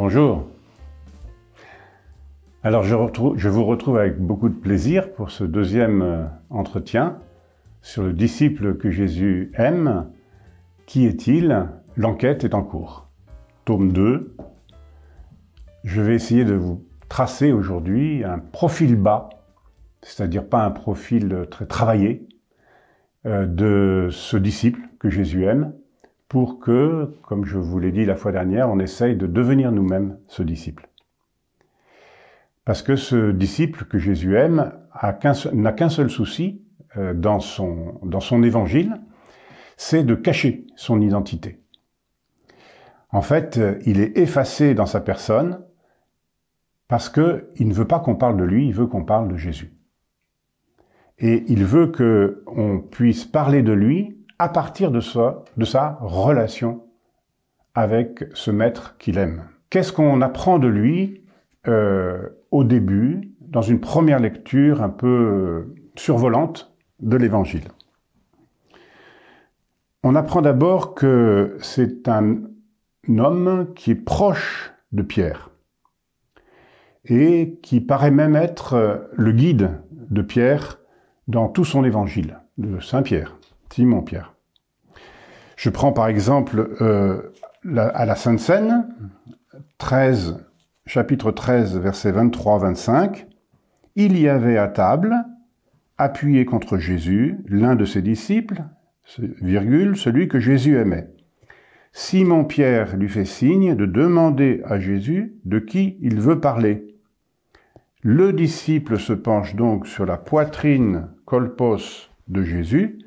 Bonjour. Alors je vous retrouve avec beaucoup de plaisir pour ce deuxième entretien sur le disciple que Jésus aime. Qui est-il? L'enquête est en cours. Tome 2. Je vais essayer de vous tracer aujourd'hui un profil bas, c'est-à-dire pas un profil très travaillé, de ce disciple que Jésus aime, pour que, comme je vous l'ai dit la fois dernière, on essaye de devenir nous-mêmes ce disciple. Parce que ce disciple que Jésus aime n'a qu'un seul souci dans son évangile, c'est de cacher son identité. En fait, il est effacé dans sa personne parce qu'il ne veut pas qu'on parle de lui, il veut qu'on parle de Jésus. Et il veut qu'on puisse parler de lui à partir de sa relation avec ce maître qu'il aime. Qu'est-ce qu'on apprend de lui au début, dans une première lecture un peu survolante de l'Évangile? On apprend d'abord que c'est un homme qui est proche de Pierre et qui paraît même être le guide de Pierre dans tout son Évangile, de Saint Pierre. Simon-Pierre. Je prends par exemple à la Sainte Seine, chapitre 13, versets 23-25. « Il y avait à table, appuyé contre Jésus, l'un de ses disciples, celui que Jésus aimait. Simon-Pierre lui fait signe de demander à Jésus de qui il veut parler. Le disciple se penche donc sur la poitrine kolpos de Jésus,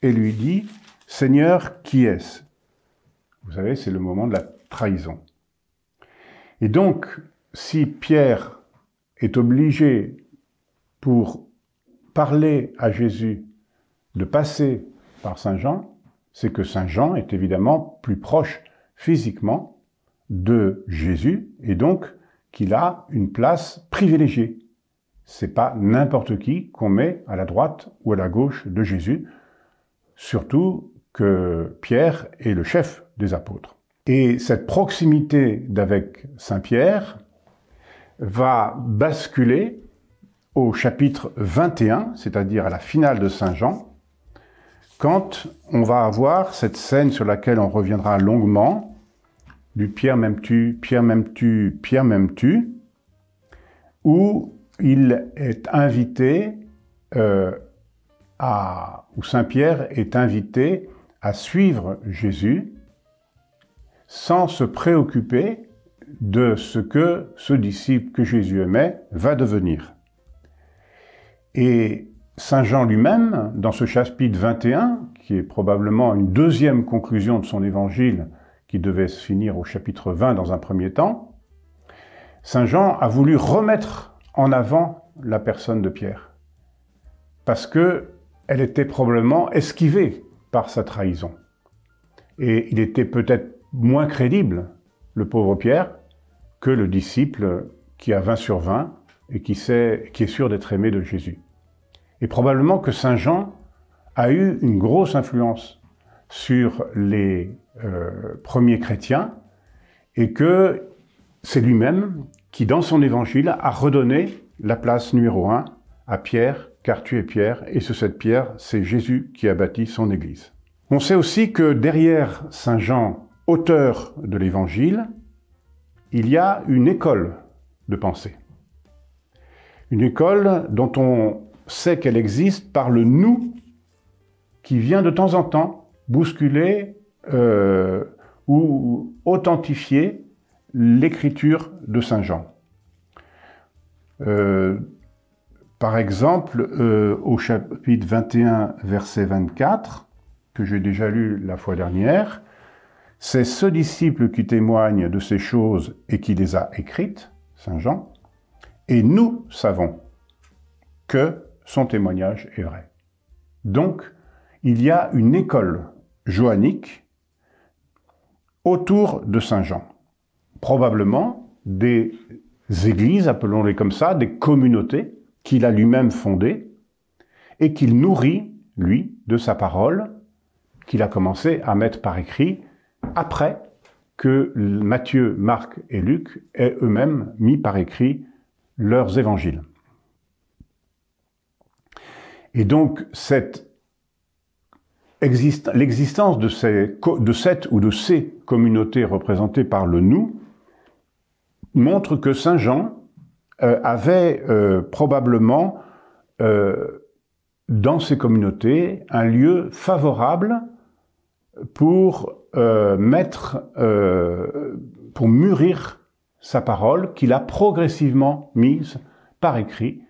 et lui dit « Seigneur, qui est-ce » Vous savez, c'est le moment de la trahison. Et donc, si Pierre est obligé, pour parler à Jésus, de passer par Saint Jean, c'est que Saint Jean est évidemment plus proche physiquement de Jésus, et donc qu'il a une place privilégiée. C'est pas n'importe qui qu'on met à la droite ou à la gauche de Jésus, surtout que Pierre est le chef des apôtres. Et cette proximité d'avec Saint Pierre va basculer au chapitre 21, c'est-à-dire à la finale de Saint Jean, quand on va avoir cette scène sur laquelle on reviendra longuement, du Pierre m'aimes-tu, Pierre m'aimes-tu, Pierre m'aimes-tu, où il est invité où Saint Pierre est invité à suivre Jésus sans se préoccuper de ce que ce disciple que Jésus aimait va devenir. Et Saint Jean lui-même, dans ce chapitre 21, qui est probablement une deuxième conclusion de son évangile qui devait se finir au chapitre 20 dans un premier temps, Saint Jean a voulu remettre en avant la personne de Pierre, parce que elle était probablement esquivée par sa trahison. Et il était peut-être moins crédible, le pauvre Pierre, que le disciple qui a 20 sur 20 et qui est sûr d'être aimé de Jésus. Et probablement que Saint Jean a eu une grosse influence sur les premiers chrétiens et que c'est lui-même qui, dans son évangile, a redonné la place numéro 1 à Pierre, car tu es Pierre, et sur cette pierre, c'est Jésus qui a bâti son Église. On sait aussi que derrière Saint Jean, auteur de l'Évangile, il y a une école de pensée. Une école dont on sait qu'elle existe par le « nous » qui vient de temps en temps bousculer ou authentifier l'écriture de Saint Jean. Par exemple, au chapitre 21, verset 24, que j'ai déjà lu la fois dernière, c'est ce disciple qui témoigne de ces choses et qui les a écrites, Saint Jean, et nous savons que son témoignage est vrai. Donc, il y a une école joannique autour de Saint Jean. Probablement des églises, appelons-les comme ça, des communautés qu'il a lui-même fondées et qu'il nourrit, lui, de sa parole, qu'il a commencé à mettre par écrit après que Matthieu, Marc et Luc aient eux-mêmes mis par écrit leurs évangiles. Et donc, l'existence de cette ou de ces communautés représentées par le nous montre que Saint Jean avait probablement dans ces communautés un lieu favorable pour pour mûrir sa parole qu'il a progressivement mise par écrit,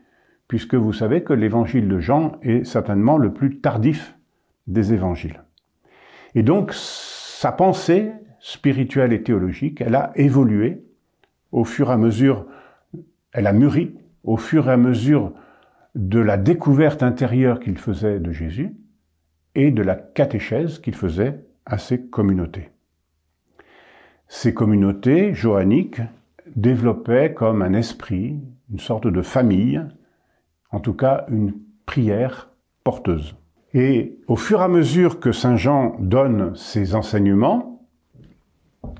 puisque vous savez que l'évangile de Jean est certainement le plus tardif des évangiles. Et donc, sa pensée spirituelle et théologique, elle a évolué au fur et à mesure, elle a mûri au fur et à mesure de la découverte intérieure qu'il faisait de Jésus et de la catéchèse qu'il faisait à ces communautés. Ces communautés johanniques développaient comme un esprit, une sorte de famille, en tout cas une prière porteuse. Et au fur et à mesure que Saint Jean donne ses enseignements,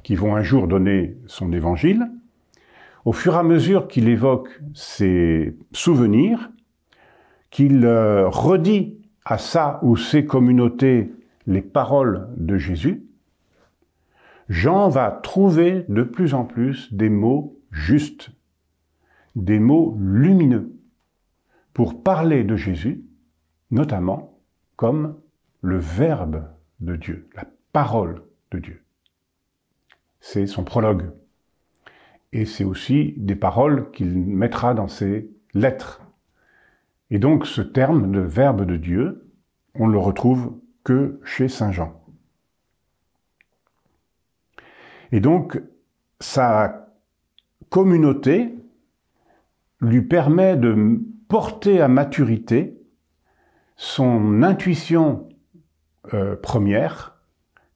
qui vont un jour donner son évangile, au fur et à mesure qu'il évoque ses souvenirs, qu'il redit à sa ou ses communautés les paroles de Jésus, Jean va trouver de plus en plus des mots justes, des mots lumineux, pour parler de Jésus, notamment comme le Verbe de Dieu, la parole de Dieu. C'est son prologue. Et c'est aussi des paroles qu'il mettra dans ses lettres. Et donc ce terme de Verbe de Dieu, on ne le retrouve que chez Saint Jean. Et donc sa communauté lui permet de porter à maturité son intuition première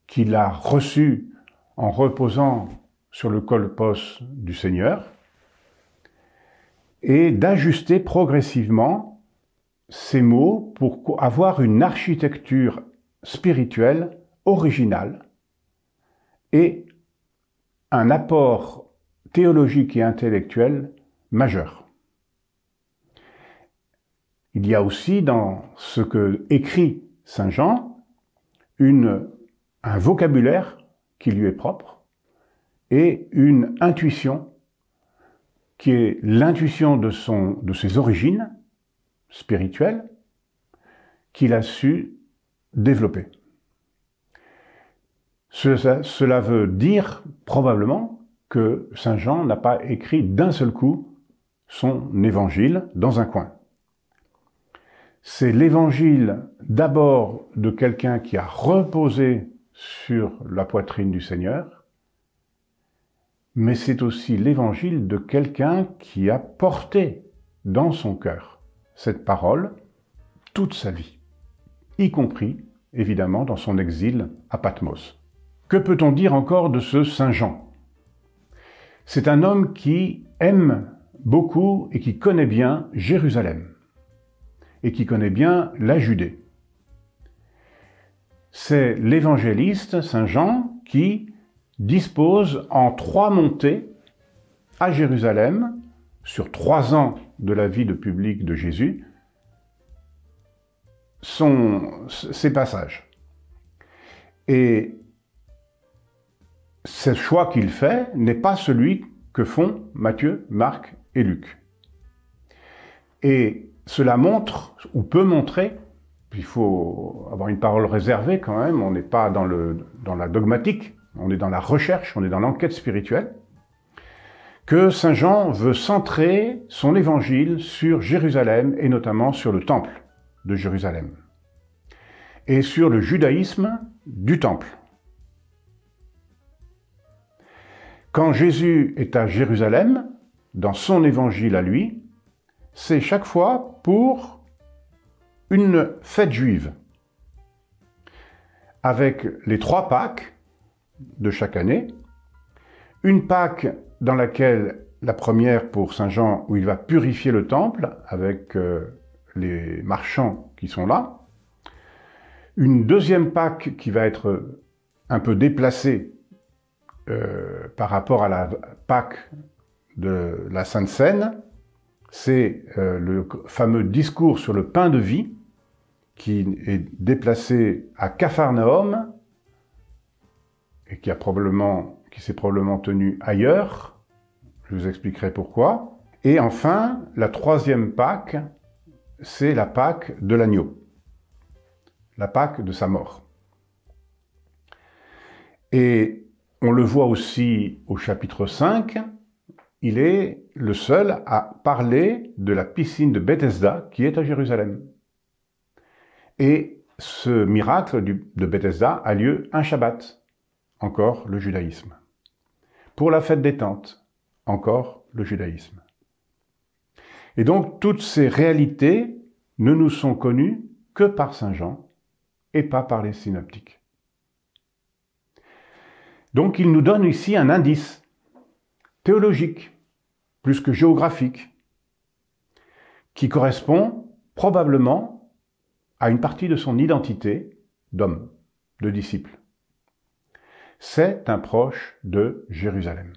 qu'il a reçue en reposant sur le colpos du Seigneur, et d'ajuster progressivement ces mots pour avoir une architecture spirituelle originale et un apport théologique et intellectuel majeur. Il y a aussi dans ce que écrit Saint Jean un vocabulaire qui lui est propre et une intuition qui est l'intuition de ses origines spirituelles qu'il a su développer. Cela veut dire probablement que Saint Jean n'a pas écrit d'un seul coup son évangile dans un coin. C'est l'évangile d'abord de quelqu'un qui a reposé sur la poitrine du Seigneur, mais c'est aussi l'évangile de quelqu'un qui a porté dans son cœur cette parole toute sa vie, y compris, évidemment, dans son exil à Patmos. Que peut-on dire encore de ce Saint Jean? C'est un homme qui aime beaucoup et qui connaît bien Jérusalem, et qui connaît bien la Judée. C'est l'évangéliste, Saint Jean, qui dispose en 3 montées à Jérusalem, sur 3 ans de la vie de public de Jésus, ces passages. Et ce choix qu'il fait n'est pas celui que font Matthieu, Marc et Luc. Et cela montre, ou peut montrer, il faut avoir une parole réservée quand même, on n'est pas dans la dogmatique, on est dans la recherche, on est dans l'enquête spirituelle, que Saint Jean veut centrer son évangile sur Jérusalem et notamment sur le temple de Jérusalem et sur le judaïsme du temple. Quand Jésus est à Jérusalem, dans son évangile à lui, c'est chaque fois pour une fête juive, avec les 3 Pâques de chaque année, une Pâque dans laquelle, la première pour Saint Jean, où il va purifier le temple avec les marchands qui sont là, une deuxième Pâque qui va être un peu déplacée par rapport à la Pâque de la Sainte Seine, c'est le fameux discours sur le pain de vie qui est déplacé à Capharnaüm et qui s'est probablement tenu ailleurs. Je vous expliquerai pourquoi. Et enfin, la troisième Pâque, c'est la Pâque de l'agneau, la Pâque de sa mort. Et on le voit aussi au chapitre 5, il est le seul à parler de la piscine de Bethesda qui est à Jérusalem. Et ce miracle de Bethesda a lieu un Shabbat, encore le judaïsme. Pour la fête des tentes, encore le judaïsme. Et donc toutes ces réalités ne nous sont connues que par Saint Jean et pas par les synoptiques. Donc il nous donne ici un indice théologique, plus que géographique, qui correspond probablement à une partie de son identité d'homme, de disciple. C'est un proche de Jérusalem.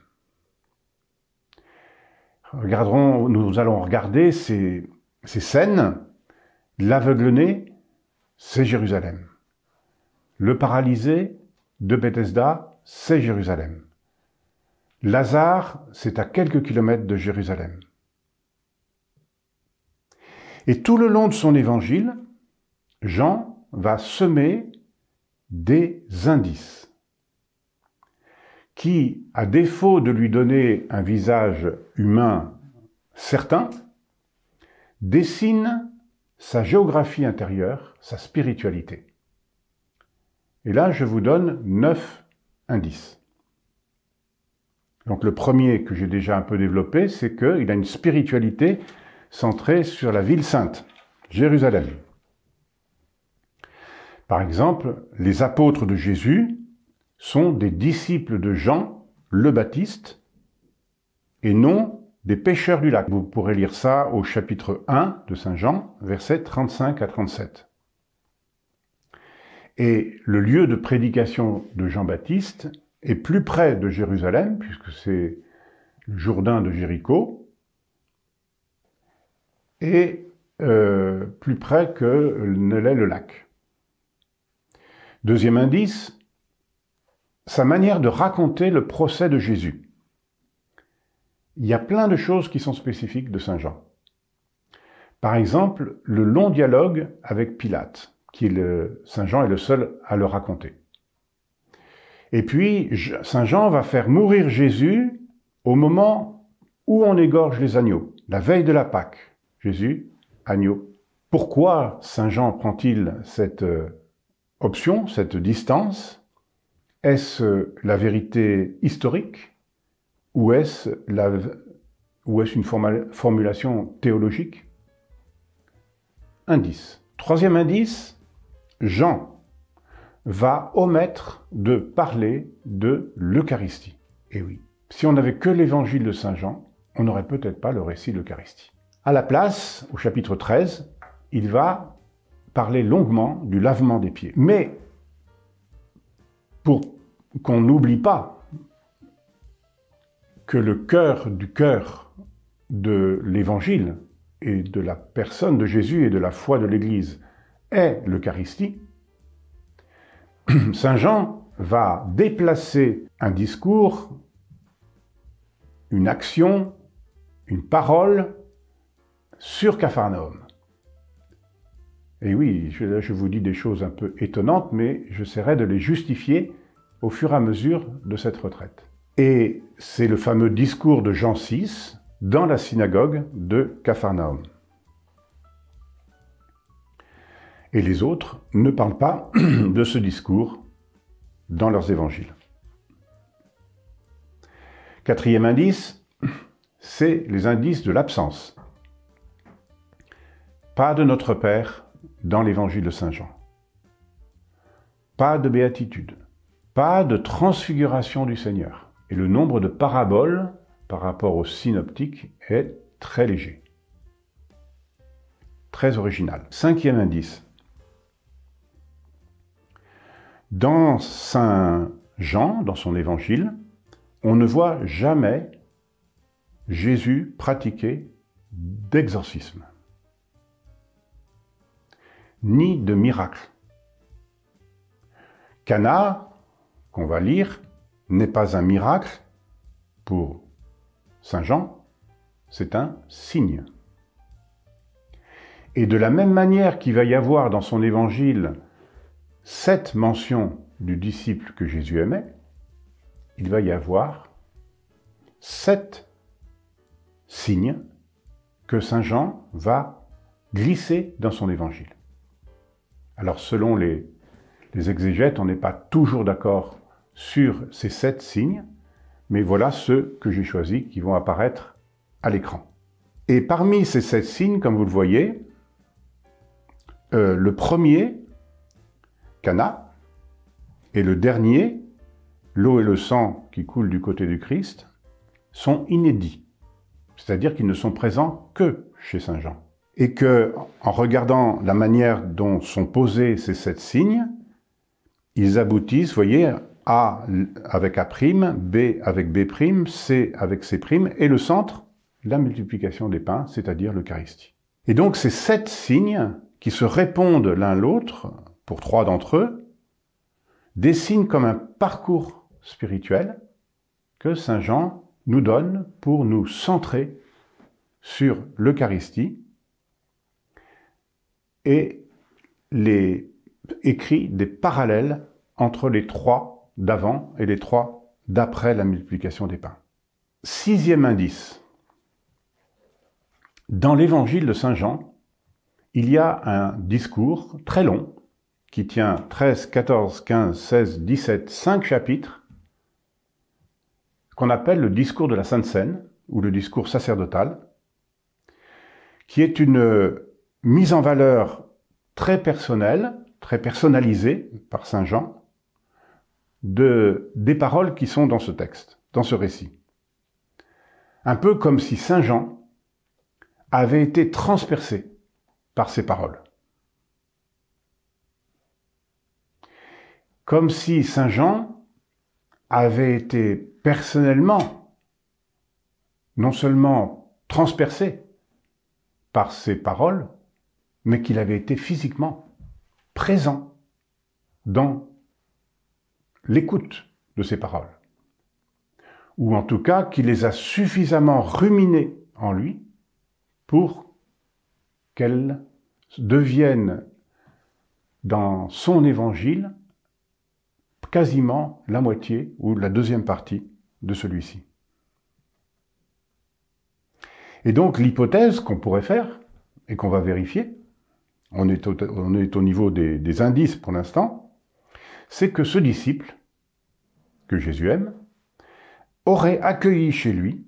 Nous allons regarder ces scènes. L'aveugle-né, c'est Jérusalem. Le paralysé de Bethesda, c'est Jérusalem. Lazare, c'est à quelques kilomètres de Jérusalem. Et tout le long de son évangile, Jean va semer des indices qui, à défaut de lui donner un visage humain certain, dessinent sa géographie intérieure, sa spiritualité. Et là, je vous donne 9 indices. Donc le premier que j'ai déjà un peu développé, c'est qu'il a une spiritualité centrée sur la ville sainte, Jérusalem. Par exemple, les apôtres de Jésus sont des disciples de Jean le Baptiste et non des pêcheurs du lac. Vous pourrez lire ça au chapitre 1 de Saint Jean, versets 35 à 37. Et le lieu de prédication de Jean-Baptiste est plus près de Jérusalem, puisque c'est le Jourdain de Jéricho, et plus près que ne l'est le lac. Deuxième indice, sa manière de raconter le procès de Jésus. Il y a plein de choses qui sont spécifiques de Saint Jean. Par exemple, le long dialogue avec Pilate, Saint Jean est le seul à le raconter. Et puis, Saint Jean va faire mourir Jésus au moment où on égorge les agneaux, la veille de la Pâque. Jésus, agneau. Pourquoi Saint Jean prend-il cette option, cette distance ? Est-ce la vérité historique ou est-ce une formulation théologique ? Indice. Troisième indice, Jean va omettre de parler de l'Eucharistie. Et oui, si on n'avait que l'évangile de Saint Jean, on n'aurait peut-être pas le récit de l'Eucharistie. À la place, au chapitre 13, il va parler longuement du lavement des pieds. Mais pour qu'on n'oublie pas que le cœur du cœur de l'Évangile et de la personne de Jésus et de la foi de l'Église est l'Eucharistie, Saint Jean va déplacer un discours, une action, une parole sur Capharnaüm. Et oui, je vous dis des choses un peu étonnantes, mais j'essaierai de les justifier au fur et à mesure de cette retraite. Et c'est le fameux discours de Jean 6 dans la synagogue de Capharnaüm. Et les autres ne parlent pas de ce discours dans leurs évangiles. Quatrième indice, c'est les indices de l'absence. Pas de Notre Père dans l'évangile de Saint Jean. Pas de béatitude. Pas de transfiguration du Seigneur. Et le nombre de paraboles par rapport aux synoptiques est très léger. Très original. Cinquième indice. Dans Saint Jean, dans son évangile, on ne voit jamais Jésus pratiquer d'exorcisme, ni de miracle. Cana, qu'on va lire, n'est pas un miracle pour Saint Jean, c'est un signe. Et de la même manière qu'il va y avoir dans son évangile 7 mentions du disciple que Jésus aimait, il va y avoir 7 signes que Saint Jean va glisser dans son évangile. Alors selon les exégètes, on n'est pas toujours d'accord sur ces 7 signes, mais voilà ceux que j'ai choisis qui vont apparaître à l'écran. Et parmi ces 7 signes, comme vous le voyez, le premier, Cana, et le dernier, l'eau et le sang qui coulent du côté du Christ, sont inédits. C'est-à-dire qu'ils ne sont présents que chez Saint Jean. Et que, en regardant la manière dont sont posés ces 7 signes, ils aboutissent, vous voyez, A avec A', B avec B', C avec C', et le centre, la multiplication des pains, c'est-à-dire l'Eucharistie. Et donc ces 7 signes qui se répondent l'un l'autre, pour 3 d'entre eux, dessinent comme un parcours spirituel que Saint Jean nous donne pour nous centrer sur l'Eucharistie et écrit des parallèles entre les 3 d'avant et les 3 d'après la multiplication des pains. 6e indice. Dans l'évangile de Saint Jean, il y a un discours très long qui tient 13, 14, 15, 16, 17, 5 chapitres, qu'on appelle le discours de la Sainte Seine, ou le discours sacerdotal, qui est une mise en valeur très personnelle, très personnalisée par Saint Jean, des paroles qui sont dans ce texte, dans ce récit. Un peu comme si Saint Jean avait été transpercé par ces paroles. Comme si Saint Jean avait été personnellement, non seulement transpercé par ces paroles, mais qu'il avait été physiquement présent dans l'écoute de ces paroles. Ou en tout cas, qu'il les a suffisamment ruminées en lui pour qu'elles deviennent dans son évangile quasiment la moitié ou la deuxième partie de celui-ci. Et donc l'hypothèse qu'on pourrait faire, et qu'on va vérifier, on est au niveau des indices pour l'instant, c'est que ce disciple, que Jésus aime, aurait accueilli chez lui,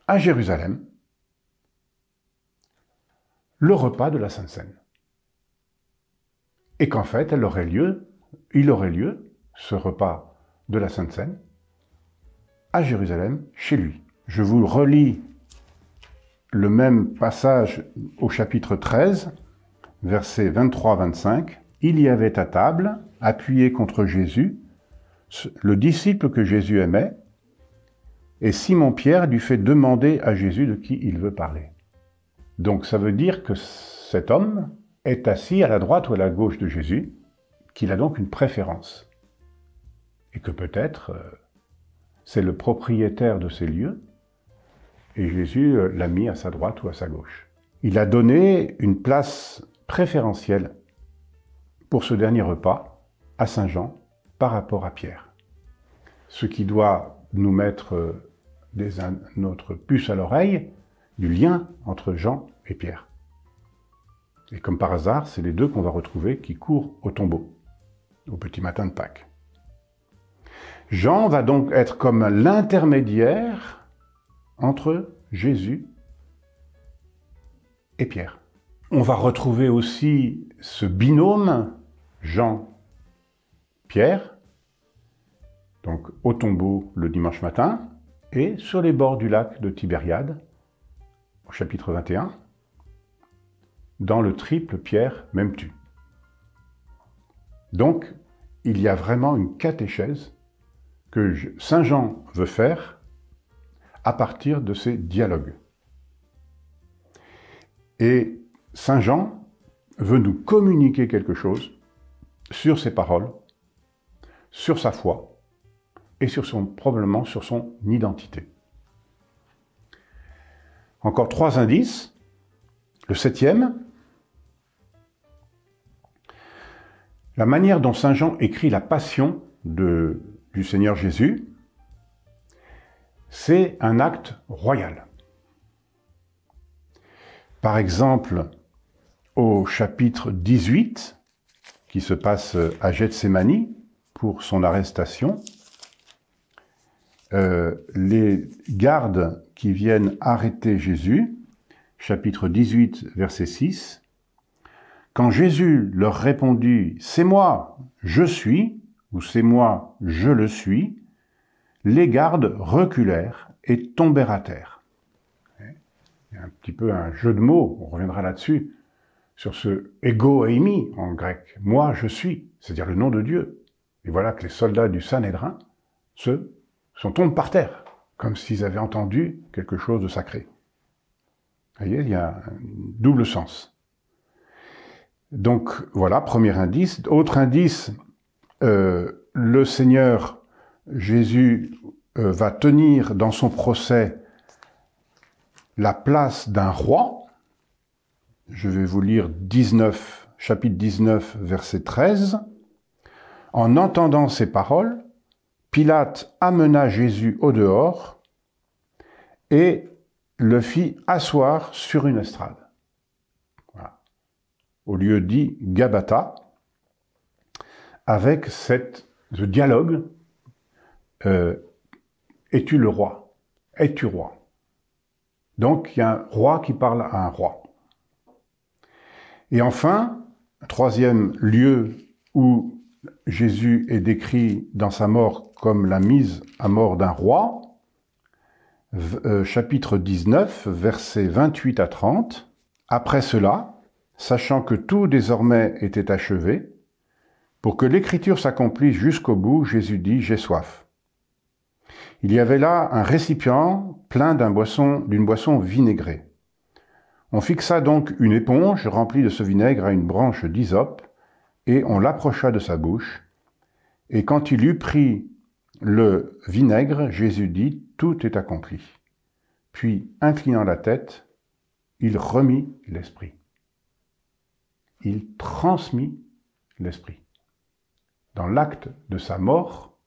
à Jérusalem, le repas de la Sainte Seine. Et qu'en fait, il aurait lieu, ce repas de la Sainte Seine, à Jérusalem, chez lui. Je vous relis le même passage au chapitre 13, versets 23-25. Il y avait à table, appuyé contre Jésus, le disciple que Jésus aimait, et Simon-Pierre lui fait demander à Jésus de qui il veut parler. Donc ça veut dire que cet homme est assis à la droite ou à la gauche de Jésus, qu'il a donc une préférence. Et que peut-être c'est le propriétaire de ces lieux, et Jésus l'a mis à sa droite ou à sa gauche. Il a donné une place préférentielle pour ce dernier repas à Saint Jean par rapport à Pierre. Ce qui doit nous mettre notre puce à l'oreille du lien entre Jean et Pierre. Et comme par hasard, c'est les deux qu'on va retrouver qui courent au tombeau, au petit matin de Pâques. Jean va donc être comme l'intermédiaire entre Jésus et Pierre. On va retrouver aussi ce binôme Jean-Pierre, donc au tombeau le dimanche matin, et sur les bords du lac de Tibériade, au chapitre 21, dans le triple Pierre m'aimes-tu. Donc, il y a vraiment une catéchèse que Saint Jean veut faire à partir de ces dialogues. Et Saint Jean veut nous communiquer quelque chose sur ses paroles, sur sa foi et probablement sur son identité. Encore 3 indices. Le 7e, la manière dont Saint Jean écrit la passion du Seigneur Jésus, c'est un acte royal. Par exemple, au chapitre 18, qui se passe à Gethsémani pour son arrestation, les gardes qui viennent arrêter Jésus, chapitre 18, verset 6, « Quand Jésus leur répondit « C'est moi, je suis » ou « C'est moi, je le suis », les gardes reculèrent et tombèrent à terre. Il y a un petit peu un jeu de mots, on reviendra là-dessus, sur ce « ego eimi » en grec, « moi, je suis », c'est-à-dire le nom de Dieu. Et voilà que les soldats du Sanhédrin tombent par terre, comme s'ils avaient entendu quelque chose de sacré. Vous voyez, il y a un double sens. Donc voilà, premier indice. Autre indice, le Seigneur Jésus va tenir dans son procès la place d'un roi. Je vais vous lire chapitre 19, verset 13. « En entendant ces paroles, Pilate amena Jésus au dehors et le fit asseoir sur une estrade. » Voilà. Au lieu dit Gabata, avec ce dialogue, es-tu le roi? Es-tu roi? Donc, il y a un roi qui parle à un roi. Et enfin, troisième lieu où Jésus est décrit dans sa mort comme la mise à mort d'un roi, chapitre 19, versets 28 à 30. « Après cela, sachant que tout désormais était achevé, pour que l'écriture s'accomplisse jusqu'au bout, Jésus dit « J'ai soif ». Il y avait là un récipient plein d'une boisson vinaigrée. On fixa donc une éponge remplie de ce vinaigre à une branche d'hysope, et on l'approcha de sa bouche. Et quand il eut pris le vinaigre, Jésus dit « Tout est accompli ». Puis, inclinant la tête, il remit l'esprit. Il transmit l'esprit. Dans l'acte de sa mort,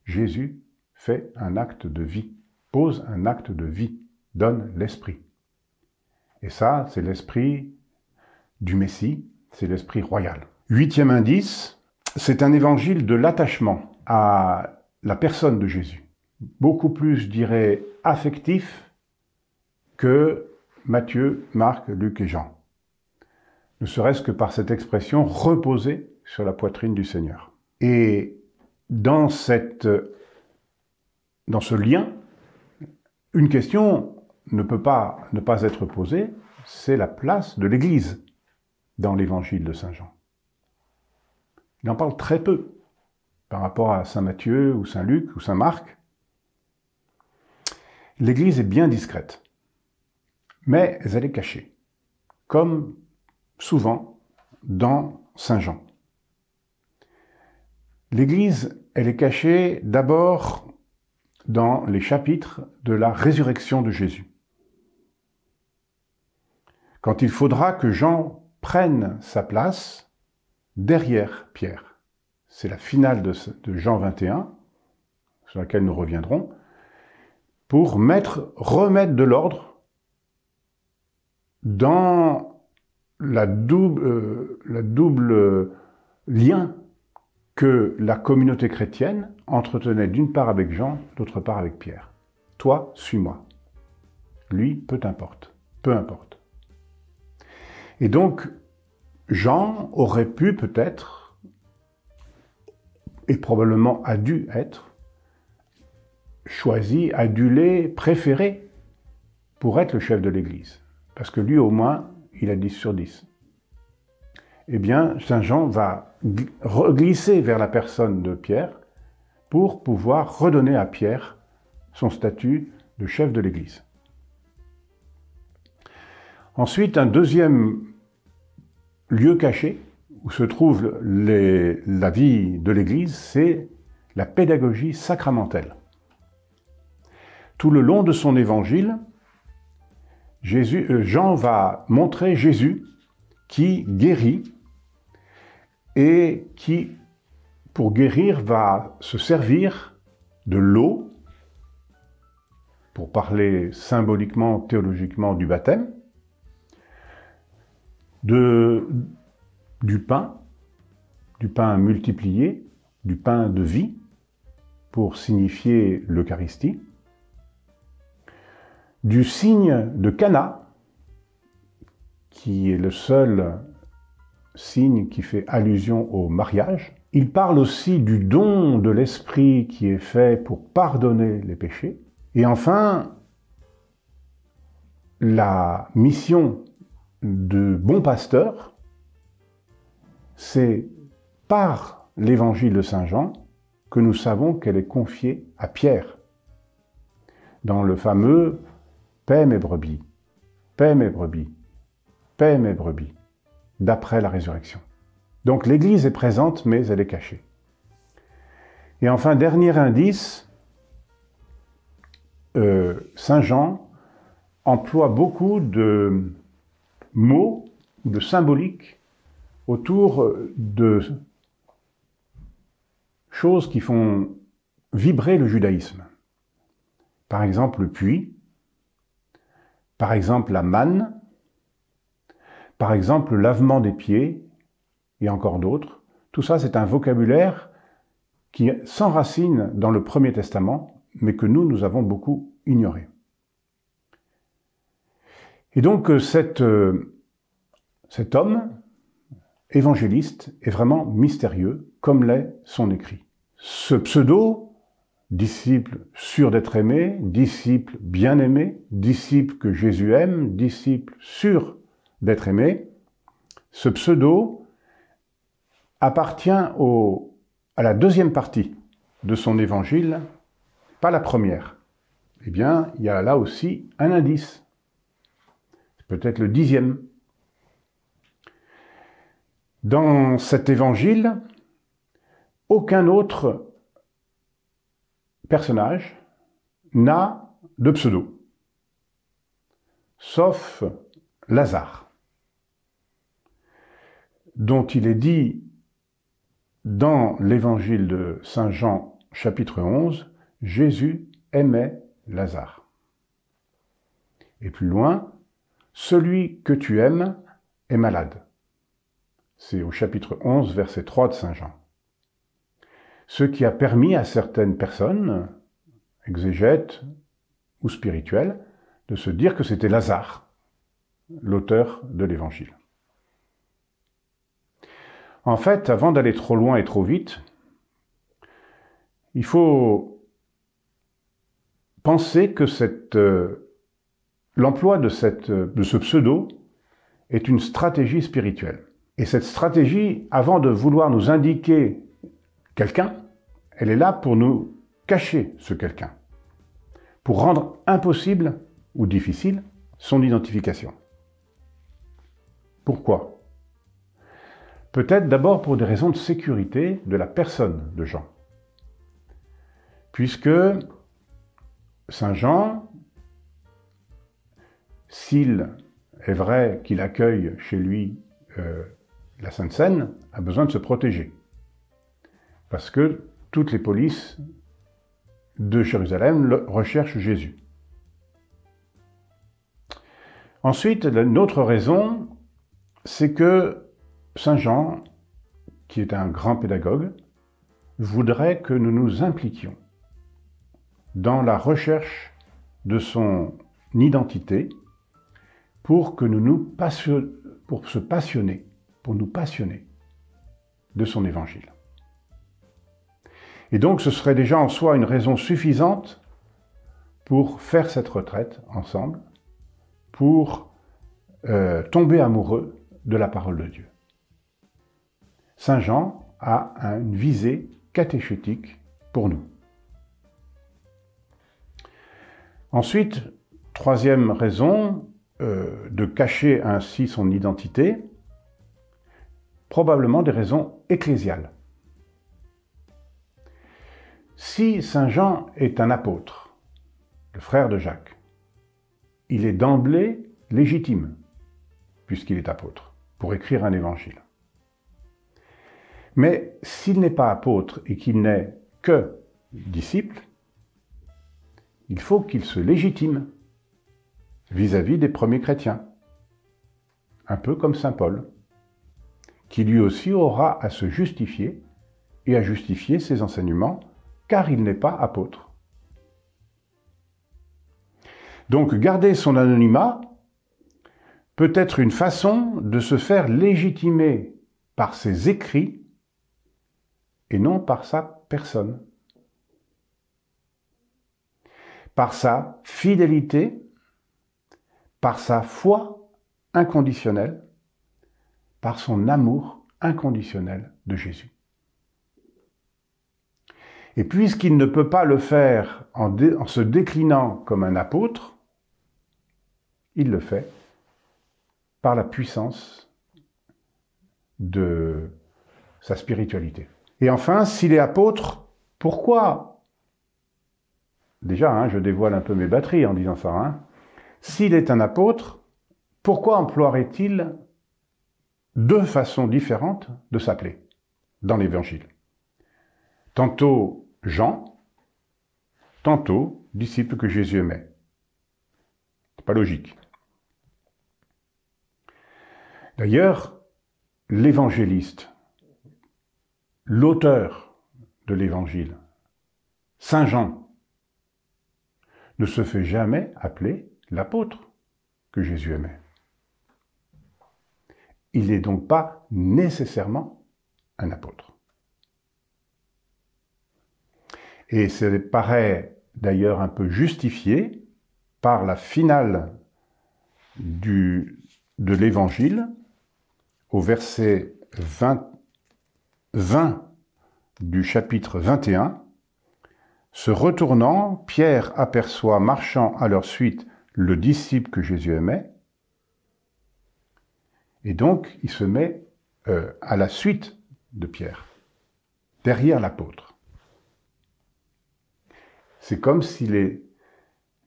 Jésus fait un acte de vie, pose un acte de vie, donne l'esprit. Et ça, c'est l'esprit du Messie, c'est l'esprit royal. 8e indice, c'est un évangile de l'attachement à la personne de Jésus. Beaucoup plus, je dirais, affectif que Matthieu, Marc, Luc et Jean. Ne serait-ce que par cette expression « reposer sur la poitrine du Seigneur ». Et dans ce lien, une question ne peut pas ne pas être posée, c'est la place de l'Église dans l'évangile de Saint Jean. Il en parle très peu par rapport à Saint Matthieu ou Saint Luc ou Saint Marc. L'Église est bien discrète, mais elle est cachée, comme souvent dans Saint Jean. L'Église, elle est cachée d'abord dans les chapitres de la résurrection de Jésus. Quand il faudra que Jean prenne sa place derrière Pierre. C'est la finale de Jean 21, sur laquelle nous reviendrons, pour remettre de l'ordre dans la double lien que la communauté chrétienne entretenait d'une part avec Jean, d'autre part avec Pierre. Toi, suis-moi. Lui, peu importe. Et donc, Jean aurait pu peut-être, et probablement a dû être, choisi, adulé, préféré pour être le chef de l'Église. Parce que lui, au moins, il a 10 sur 10. Eh bien, Saint Jean va glisser vers la personne de Pierre pour pouvoir redonner à Pierre son statut de chef de l'Église. Ensuite, un deuxième lieu caché où se trouve la vie de l'Église, c'est la pédagogie sacramentelle. Tout le long de son évangile, Jean va montrer Jésus qui guérit et qui, pour guérir, va se servir de l'eau, pour parler symboliquement, théologiquement du baptême, du pain multiplié, du pain de vie, pour signifier l'Eucharistie, du signe de Cana, qui est le seul signe qui fait allusion au mariage. Il parle aussi du don de l'Esprit qui est fait pour pardonner les péchés. Et enfin, la mission de bon pasteur, c'est par l'évangile de Saint Jean que nous savons qu'elle est confiée à Pierre, dans le fameux « paix mes brebis, paix mes brebis, paix mes brebis », d'après la résurrection. Donc l'Église est présente, mais elle est cachée. Et enfin, dernier indice, Saint Jean emploie beaucoup de mots, de symboliques, autour de choses qui font vibrer le judaïsme. Par exemple, le puits, par exemple, la manne, par exemple, le lavement des pieds, et encore d'autres. Tout ça, c'est un vocabulaire qui s'enracine dans le Premier Testament, mais que nous avons beaucoup ignoré. Et donc, cet homme, évangéliste, est vraiment mystérieux, comme l'est son écrit. Ce pseudo, disciple sûr d'être aimé, disciple bien aimé, disciple que Jésus aime, disciple sûr d'être aimé, ce pseudo appartient à la deuxième partie de son évangile, pas la première. Eh bien, il y a là aussi un indice. C'est peut-être le 10e. Dans cet évangile, aucun autre personnage n'a de pseudo, sauf Lazare, dont il est dit dans l'évangile de Saint Jean, chapitre 11, « Jésus aimait Lazare ». Et plus loin, « Celui que tu aimes est malade ». C'est au chapitre 11, verset 3 de Saint Jean. Ce qui a permis à certaines personnes, exégètes ou spirituelles, de se dire que c'était Lazare, l'auteur de l'évangile. En fait, avant d'aller trop loin et trop vite, il faut penser que l'emploi de ce pseudo est une stratégie spirituelle. Et cette stratégie, avant de vouloir nous indiquer quelqu'un, elle est là pour nous cacher ce quelqu'un, pour rendre impossible ou difficile son identification. Pourquoi ? Peut-être d'abord pour des raisons de sécurité de la personne de Jean. Puisque Saint Jean, s'il est vrai qu'il accueille chez lui la Sainte Seine, a besoin de se protéger. Parce que toutes les polices de Jérusalem recherchent Jésus. Ensuite, une autre raison, c'est que Saint Jean, qui est un grand pédagogue, voudrait que nous nous impliquions dans la recherche de son identité pour que nous nous passionner de son évangile. Et donc ce serait déjà en soi une raison suffisante pour faire cette retraite ensemble, pour tomber amoureux de la parole de Dieu. Saint Jean a une visée catéchétique pour nous. Ensuite, troisième raison de cacher ainsi son identité, probablement des raisons ecclésiales. Si Saint Jean est un apôtre, le frère de Jacques, il est d'emblée légitime, puisqu'il est apôtre, pour écrire un évangile. Mais s'il n'est pas apôtre et qu'il n'est que disciple, il faut qu'il se légitime vis-à-vis des premiers chrétiens, un peu comme saint Paul, qui lui aussi aura à se justifier et à justifier ses enseignements, car il n'est pas apôtre. Donc garder son anonymat peut être une façon de se faire légitimer par ses écrits et non par sa personne. Par sa fidélité, par sa foi inconditionnelle, par son amour inconditionnel de Jésus. Et puisqu'il ne peut pas le faire en se déclinant comme un apôtre, il le fait par la puissance de sa spiritualité. Et enfin, s'il est apôtre, pourquoi? Déjà, je dévoile un peu mes batteries en disant ça. S'il est un apôtre, pourquoi emploierait-il deux façons différentes de s'appeler dans l'Évangile? Tantôt Jean, tantôt disciple que Jésus aimait. C'est pas logique. D'ailleurs, l'évangéliste, l'auteur de l'Évangile, Saint Jean, ne se fait jamais appeler l'apôtre que Jésus aimait. Il n'est donc pas nécessairement un apôtre. Et ça paraît d'ailleurs un peu justifié par la finale de l'Évangile, au verset 20 du chapitre 21. Se retournant, Pierre aperçoit marchant à leur suite le disciple que Jésus aimait, et donc il se met à la suite de Pierre, derrière l'apôtre. C'est comme s'il est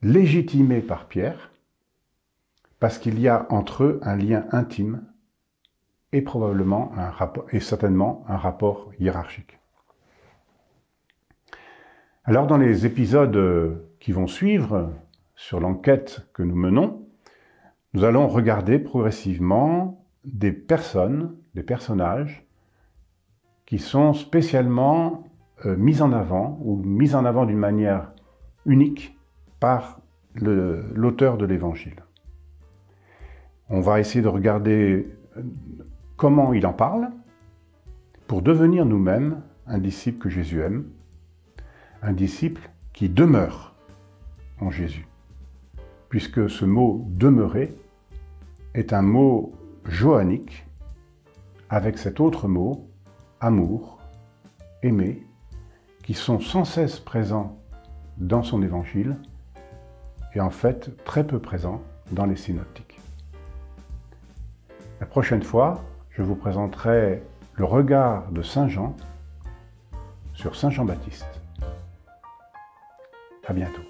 légitimé par Pierre, parce qu'il y a entre eux un lien intime et probablement certainement un rapport hiérarchique. Alors dans les épisodes qui vont suivre sur l'enquête que nous menons, nous allons regarder progressivement des personnages qui sont spécialement mis en avant ou mis en avant d'une manière unique par l'auteur de l'Évangile. On va essayer de regarder comment il en parle pour devenir nous-mêmes un disciple que Jésus aime, un disciple qui demeure en Jésus, puisque ce mot « demeurer » est un mot johannique avec cet autre mot « amour »,« aimer », qui sont sans cesse présents dans son évangile et en fait très peu présents dans les synoptiques. La prochaine fois, je vous présenterai le regard de Saint Jean sur Saint Jean-Baptiste. À bientôt.